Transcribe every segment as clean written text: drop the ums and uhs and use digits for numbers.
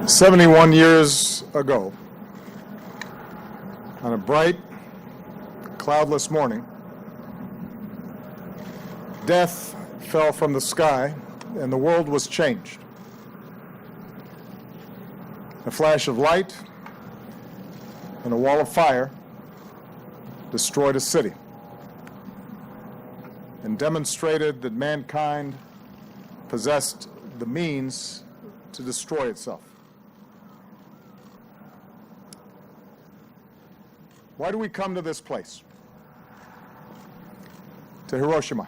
71 years ago, on a bright, cloudless morning, death fell from the sky and the world was changed. A flash of light and a wall of fire destroyed a city and demonstrated that mankind possessed the means to destroy itself. Why do we come to this place? To Hiroshima.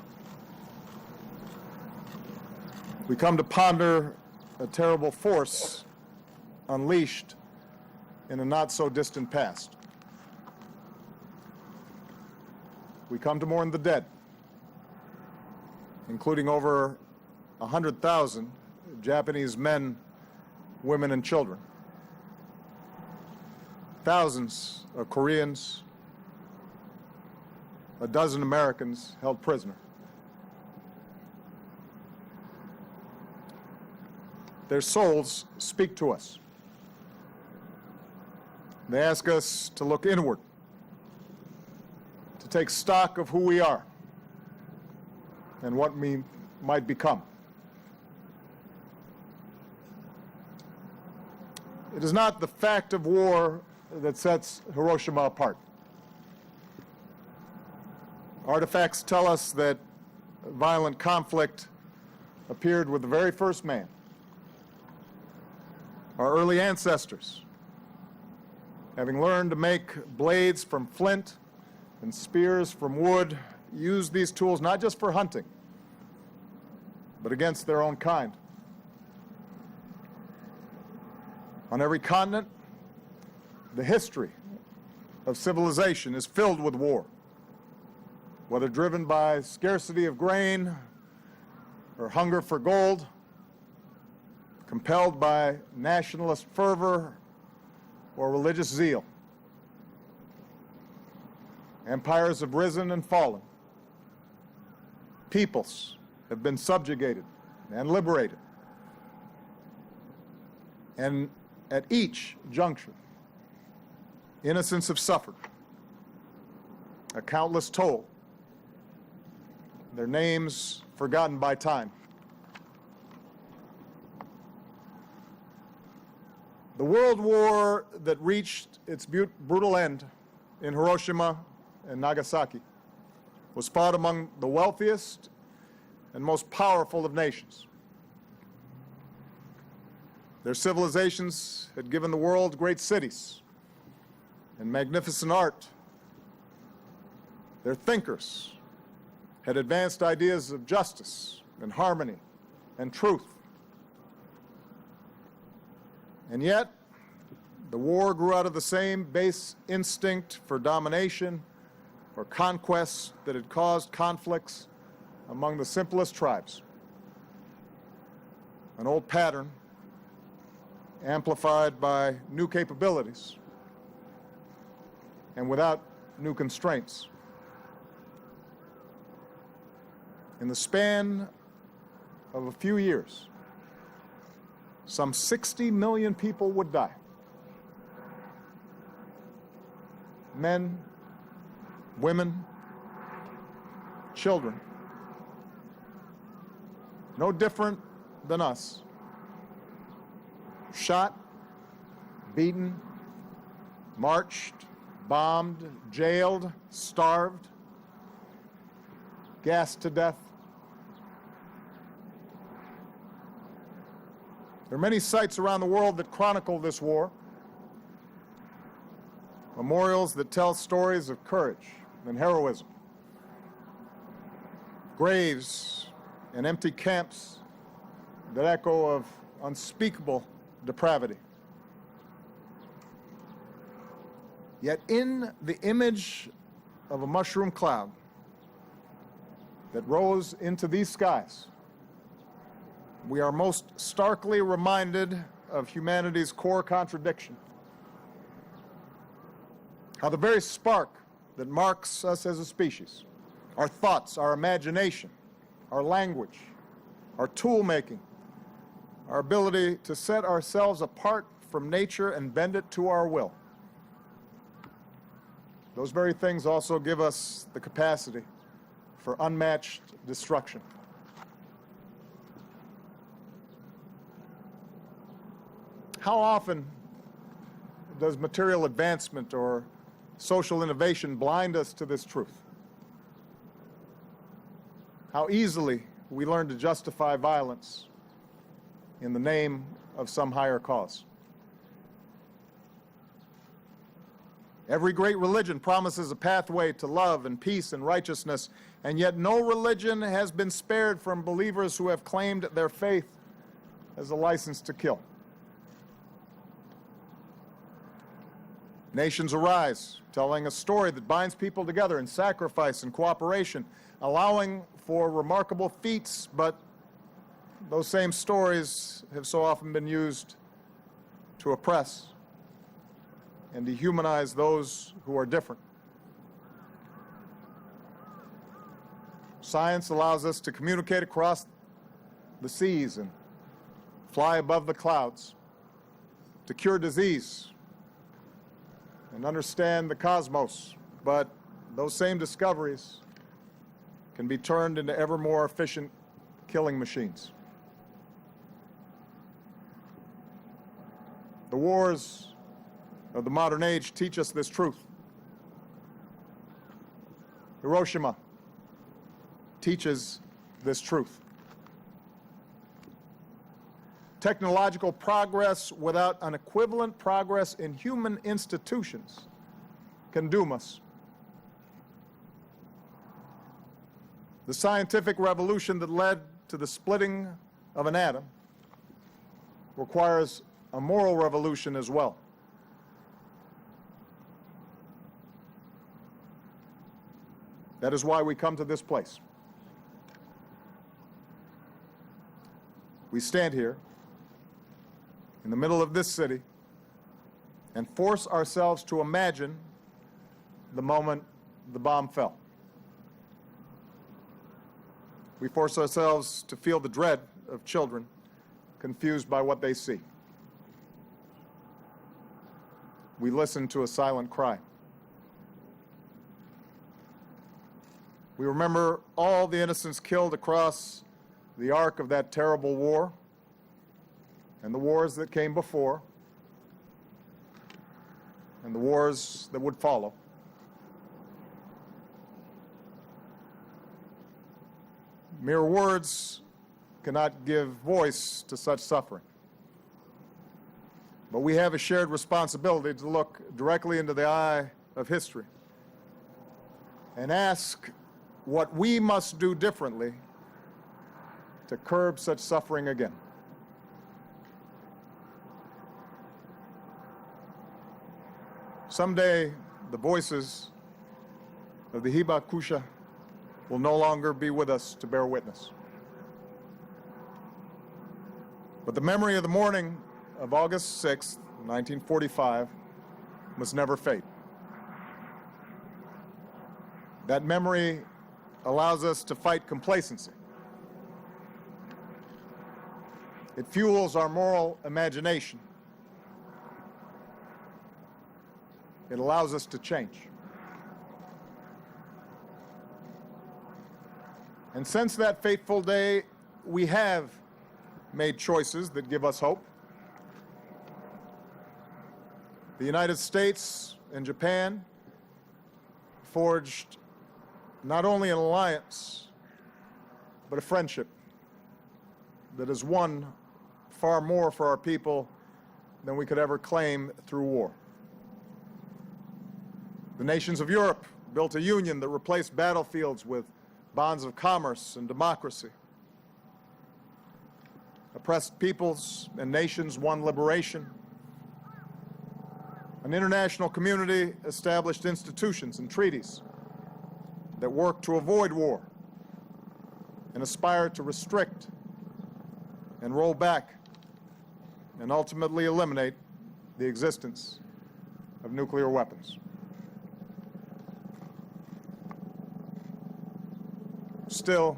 We come to ponder a terrible force unleashed in a not-so-distant past. We come to mourn the dead, including over 100,000 Japanese men, women, and children. Thousands of Koreans, a dozen Americans held prisoner. Their souls speak to us. They ask us to look inward, to take stock of who we are and what we might become. It is not the fact of war that sets Hiroshima apart. Artifacts tell us that violent conflict appeared with the very first man. Our early ancestors, having learned to make blades from flint and spears from wood, used these tools not just for hunting, but against their own kind. On every continent, the history of civilization is filled with war, whether driven by scarcity of grain or hunger for gold, compelled by nationalist fervor or religious zeal. Empires have risen and fallen. Peoples have been subjugated and liberated. And at each juncture, innocents have suffered a countless toll, their names forgotten by time. The world war that reached its brutal end in Hiroshima and Nagasaki was fought among the wealthiest and most powerful of nations. Their civilizations had given the world great cities and magnificent art. Their thinkers had advanced ideas of justice and harmony and truth. And yet, the war grew out of the same base instinct for domination or conquest that had caused conflicts among the simplest tribes. An old pattern amplified by new capabilities and without new constraints. In the span of a few years, some 60 million people would die. Men, women, children, no different than us. Shot, beaten, marched, bombed, jailed, starved, gassed to death. There are many sites around the world that chronicle this war, memorials that tell stories of courage and heroism, graves and empty camps that echo of unspeakable depravity. Yet in the image of a mushroom cloud that rose into these skies, we are most starkly reminded of humanity's core contradiction. How the very spark that marks us as a species, our thoughts, our imagination, our language, our tool making, our ability to set ourselves apart from nature and bend it to our will. Those very things also give us the capacity for unmatched destruction. How often does material advancement or social innovation blind us to this truth? How easily we learn to justify violence in the name of some higher cause. Every great religion promises a pathway to love and peace and righteousness, and yet no religion has been spared from believers who have claimed their faith as a license to kill. Nations arise, telling a story that binds people together in sacrifice and cooperation, allowing for remarkable feats, but those same stories have so often been used to oppress and dehumanize those who are different. Science allows us to communicate across the seas and fly above the clouds, to cure disease and understand the cosmos, but those same discoveries can be turned into ever more efficient killing machines. The wars of the modern age teach us this truth. Hiroshima teaches this truth. Technological progress without an equivalent progress in human institutions can doom us. The scientific revolution that led to the splitting of an atom requires a moral revolution as well. That is why we come to this place. We stand here in the middle of this city and force ourselves to imagine the moment the bomb fell. We force ourselves to feel the dread of children confused by what they see. We listen to a silent cry. We remember all the innocents killed across the arc of that terrible war and the wars that came before and the wars that would follow. Mere words cannot give voice to such suffering. But we have a shared responsibility to look directly into the eye of history and ask what we must do differently to curb such suffering again. Someday, the voices of the Hibakusha will no longer be with us to bear witness. But the memory of the morning of August 6, 1945, must never fade. That memory allows us to fight complacency. It fuels our moral imagination. It allows us to change. And since that fateful day, we have made choices that give us hope. The United States and Japan forged not only an alliance, but a friendship that has won far more for our people than we could ever claim through war. The nations of Europe built a union that replaced battlefields with bonds of commerce and democracy. Oppressed peoples and nations won liberation. An international community established institutions and treaties that work to avoid war and aspire to restrict and roll back and ultimately eliminate the existence of nuclear weapons. Still,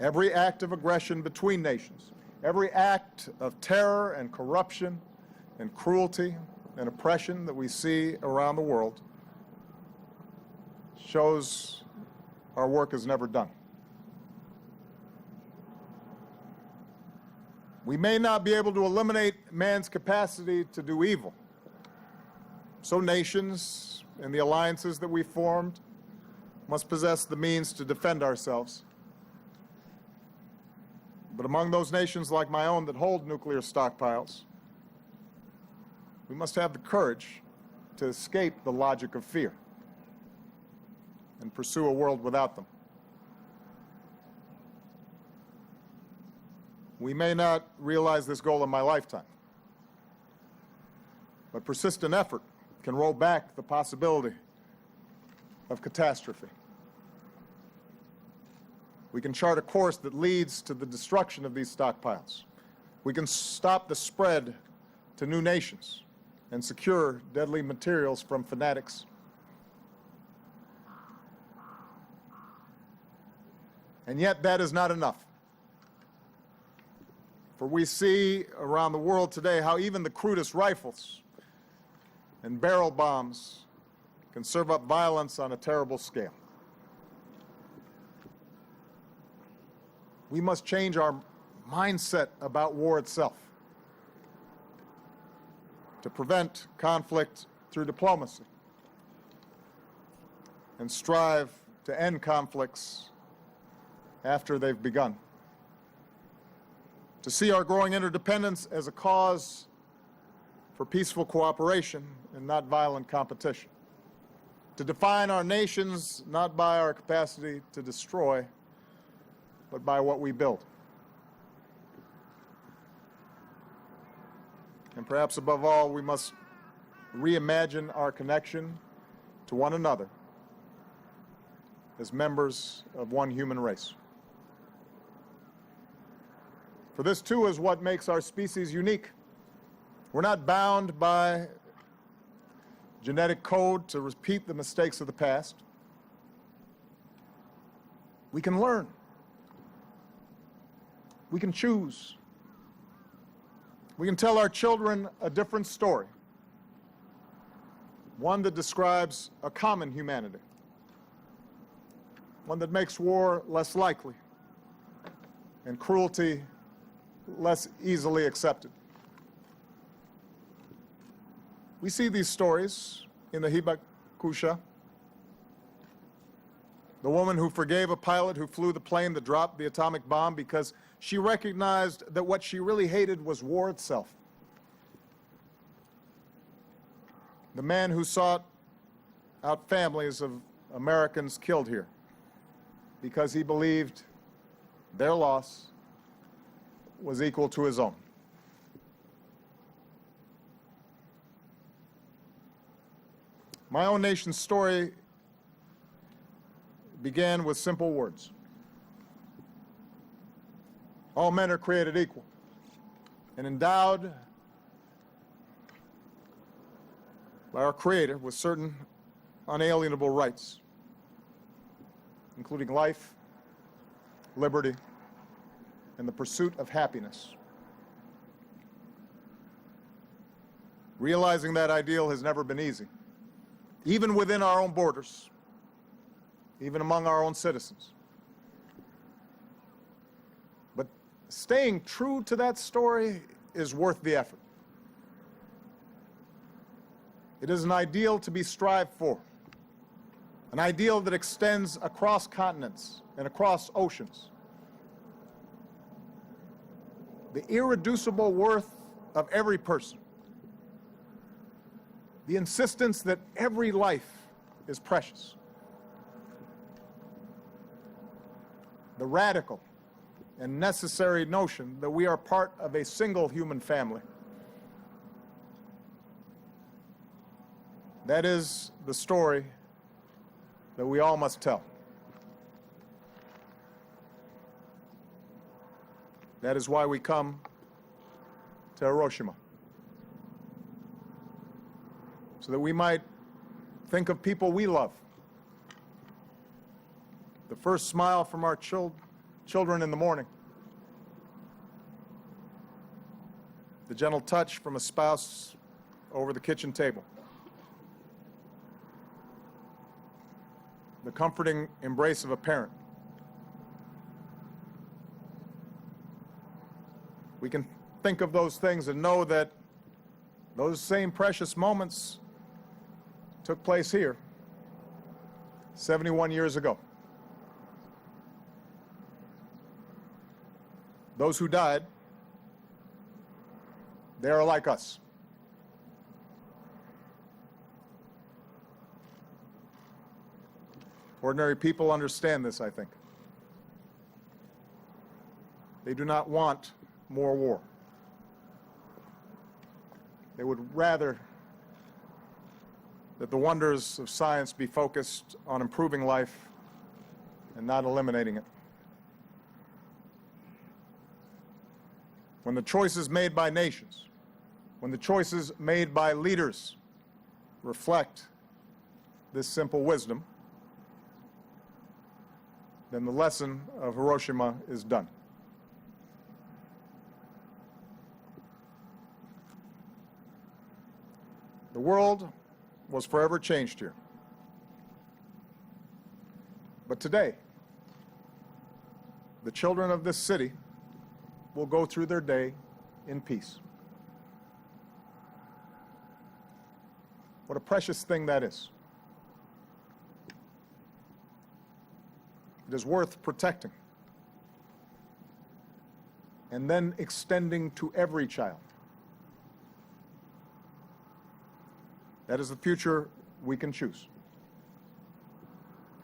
every act of aggression between nations Every act of terror and corruption and cruelty and oppression that we see around the world shows our work is never done. We may not be able to eliminate man's capacity to do evil. So nations and the alliances that we formed must possess the means to defend ourselves. But among those nations like my own that hold nuclear stockpiles, we must have the courage to escape the logic of fear and pursue a world without them. We may not realize this goal in my lifetime, but persistent effort can roll back the possibility of catastrophe. We can chart a course that leads to the destruction of these stockpiles. We can stop the spread to new nations and secure deadly materials from fanatics. And yet that is not enough. For we see around the world today how even the crudest rifles and barrel bombs can serve up violence on a terrible scale. We must change our mindset about war itself to prevent conflict through diplomacy and strive to end conflicts after they've begun. To see our growing interdependence as a cause for peaceful cooperation and not violent competition. To define our nations not by our capacity to destroy, but by what we build. And perhaps above all, we must reimagine our connection to one another as members of one human race. For this, too, is what makes our species unique. We're not bound by genetic code to repeat the mistakes of the past. We can learn. We can choose. We can tell our children a different story, one that describes a common humanity, one that makes war less likely and cruelty less easily accepted. We see these stories in the Hibakusha, the woman who forgave a pilot who flew the plane that dropped the atomic bomb because she recognized that what she really hated was war itself. The man who sought out families of Americans killed here because he believed their loss was equal to his own. My own nation's story began with simple words. All men are created equal and endowed by our Creator with certain unalienable rights, including life, liberty, and the pursuit of happiness. Realizing that ideal has never been easy, even within our own borders, even among our own citizens. But staying true to that story is worth the effort. It is an ideal to be strived for, an ideal that extends across continents and across oceans. The irreducible worth of every person, the insistence that every life is precious, the radical and necessary notion that we are part of a single human family. That is the story that we all must tell. That is why we come to Hiroshima, so that we might think of people we love. The first smile from our children in the morning, the gentle touch from a spouse over the kitchen table, the comforting embrace of a parent. We can think of those things and know that those same precious moments took place here 71 years ago. Those who died, they are like us. Ordinary people understand this, I think. They do not want more war. They would rather that the wonders of science be focused on improving life and not eliminating it. When the choices made by nations, when the choices made by leaders reflect this simple wisdom, then the lesson of Hiroshima is done. The world was forever changed here. But today, the children of this city will go through their day in peace. What a precious thing that is. It is worth protecting and then extending to every child. That is the future we can choose.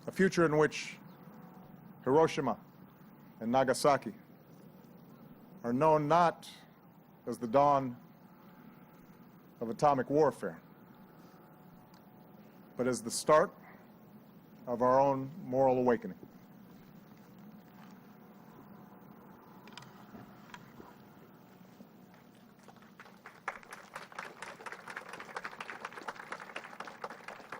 A future in which Hiroshima and Nagasaki are known not as the dawn of atomic warfare, but as the start of our own moral awakening.